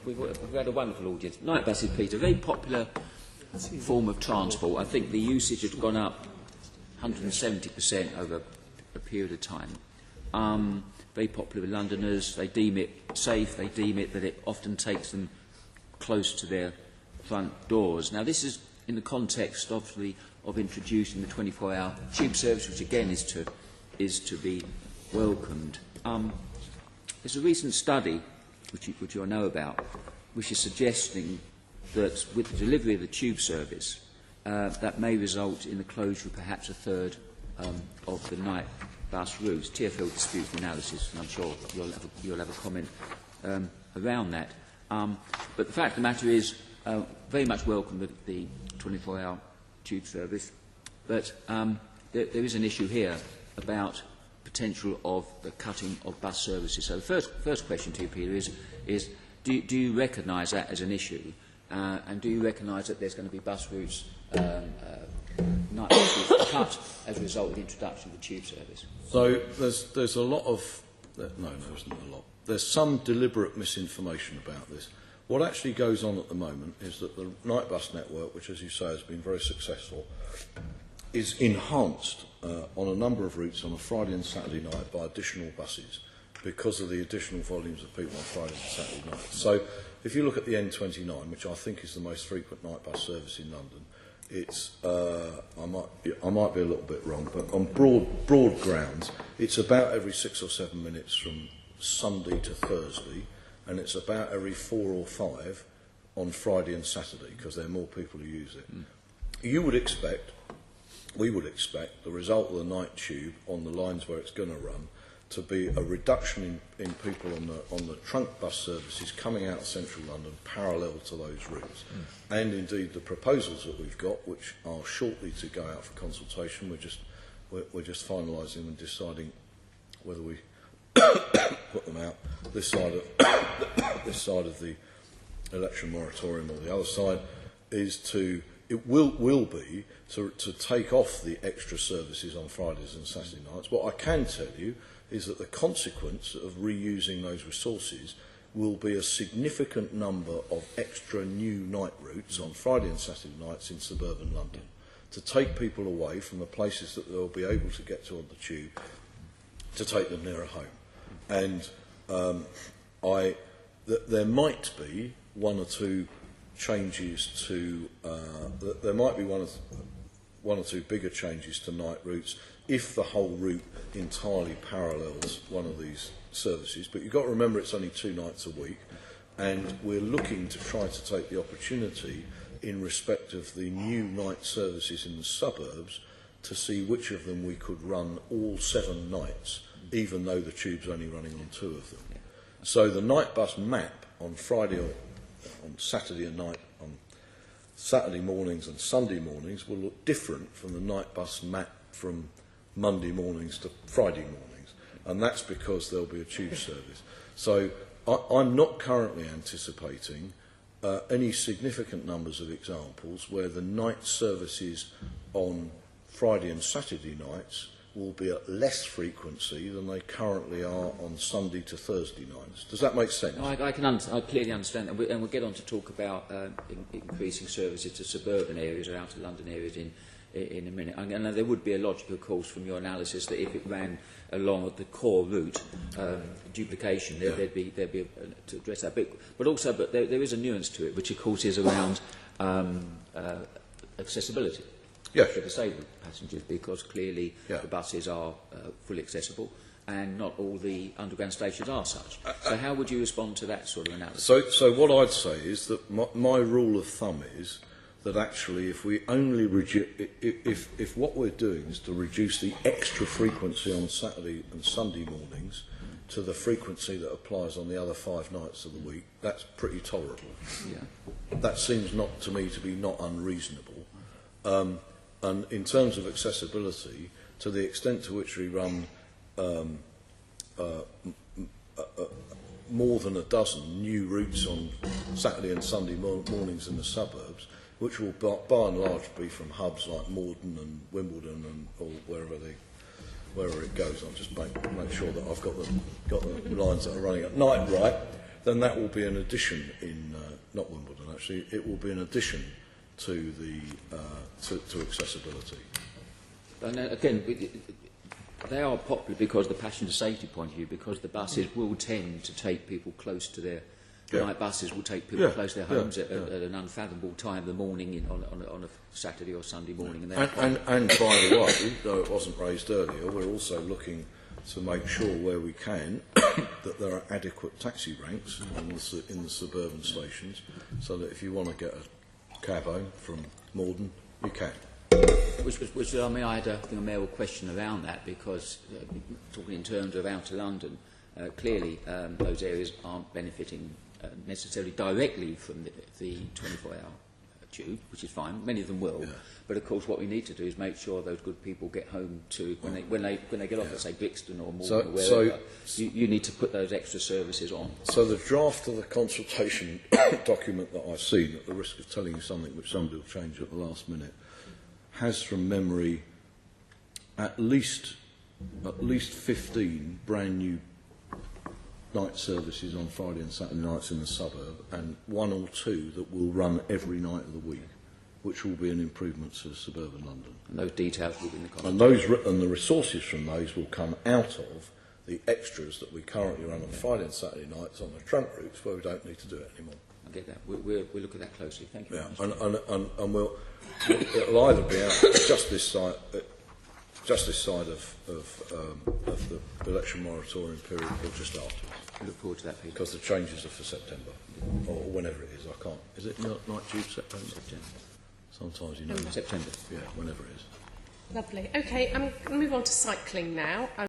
we've had a wonderful audience. Night buses, Peter, very popular form of transport. I think the usage has gone up 170% over a period of time. Very popular with Londoners. They deem it safe. They deem it that it often takes them close to their front doors. Now, this is in the context of introducing the 24-hour tube service, which again is to be welcomed. There's a recent study, which you'll know about, which is suggesting that with the delivery of the tube service, that may result in the closure of perhaps a third of the night bus routes. TfL disputes the analysis, and I'm sure you'll have a comment around that. But the fact of the matter is, very much welcome the 24-hour tube service, but there is an issue here about potential of the cutting of bus services. So the first question to you, Peter, is do you recognise that as an issue, and do you recognise that there's going to be bus routes, night bus routes cut as a result of the introduction of the tube service? So there's a lot of no, there isn't a lot. There's some deliberate misinformation about this. What actually goes on at the moment is that the night bus network, which, as you say, has been very successful, is enhanced on a number of routes on a Friday and Saturday night by additional buses because of the additional volumes of people on Friday and Saturday night. So if you look at the N29, which I think is the most frequent night bus service in London, it's, I might be a little bit wrong, but on broad grounds, it's about every 6 or 7 minutes from Sunday to Thursday, and it's about every 4 or 5 on Friday and Saturday, because there are more people who use it. You would expect, we would expect, the result of the night tube on the lines where it's going to run to be a reduction in people on the trunk bus services coming out of central London parallel to those routes. And indeed the proposals that we've got, which are shortly to go out for consultation, we're just finalising and deciding whether we put them out this side of the election moratorium or the other side, it will be to take off the extra services on Fridays and Saturday nights. What I can tell you is that the consequence of reusing those resources will be a significant number of extra new night routes on Friday and Saturday nights in suburban London to take people away from the places that they'll be able to get to on the tube to take them nearer home. And there might be one or two changes to there might be one or two bigger changes to night routes if the whole route entirely parallels one of these services. But you've got to remember it's only 2 nights a week, and we're looking to try to take the opportunity in respect of the new night services in the suburbs to see which of them we could run all 7 nights, even though the tube's only running on 2 of them. So the night bus map on Friday or on Saturday and night, on Saturday mornings and Sunday mornings will look different from the night bus map from Monday mornings to Friday mornings, and that's because there'll be a tube service. So I'm not currently anticipating any significant numbers of examples where the night services on Friday and Saturday nights will be at less frequency than they currently are on Sunday to Thursday nights. Does that make sense? I clearly understand that, and we'll get on to talk about increasing services to suburban areas or outer London areas in a minute. And there would be a logical course from your analysis that if it ran along the core route, duplication, there'd be to address that. But there is a nuance to it, which of course is around accessibility. Yes. For disabled passengers, because clearly the buses are fully accessible and not all the underground stations are such. So how would you respond to that sort of analysis? So what I'd say is that my rule of thumb is that actually if we only if what we're doing is to reduce the extra frequency on Saturday and Sunday mornings to the frequency that applies on the other 5 nights of the week, that's pretty tolerable. Yeah. That seems not to me to be not unreasonable. And in terms of accessibility, to the extent to which we run more than a dozen new routes on Saturday and Sunday mornings in the suburbs, which will by and large be from hubs like Morden and Wimbledon and or wherever it goes. I'll just make sure that I've got the lines that are running at night right. Then that will be an addition in not Wimbledon actually, it will be in addition to the to accessibility. And again, they are popular because of the passenger safety point of view, because the buses will tend to take people close to their... Night buses will take people close to their homes at an unfathomable time of the morning on a Saturday or Sunday morning. And by the way, though it wasn't raised earlier, we're also looking to make sure where we can that there are adequate taxi ranks in the suburban stations, so that if you want to get a cab home from Morden, you can. I mean, I had a mayoral question around that, because talking in terms of outer London, clearly those areas aren't benefiting necessarily directly from the 24-hour tube, which is fine. Many of them will, but of course what we need to do is make sure those good people get home to when they get off at say Brixton or Morgan or wherever. You need to put those extra services on. So the draft of the consultation document that I've seen, at the risk of telling you something which somebody will change at the last minute, has from memory at least 15 brand new night services on Friday and Saturday nights in the suburb, and 1 or 2 that will run every night of the week, which will be an improvement to suburban London. And those details will be in the consultation. And the resources from those will come out of the extras that we currently run on Friday and Saturday nights on the trunk routes, where we don't need to do it anymore. I get that. We'll look at that closely. Thank you. Yeah, and it'll either be out just this side of the election moratorium period, or just afterwards. I look forward to that, Peter. Because the changes are for September, or whenever it is. I can't. Is it not night tube September? Sometimes you know. September. Yeah, whenever it is. Lovely. Okay, I'm going to move on to cycling now.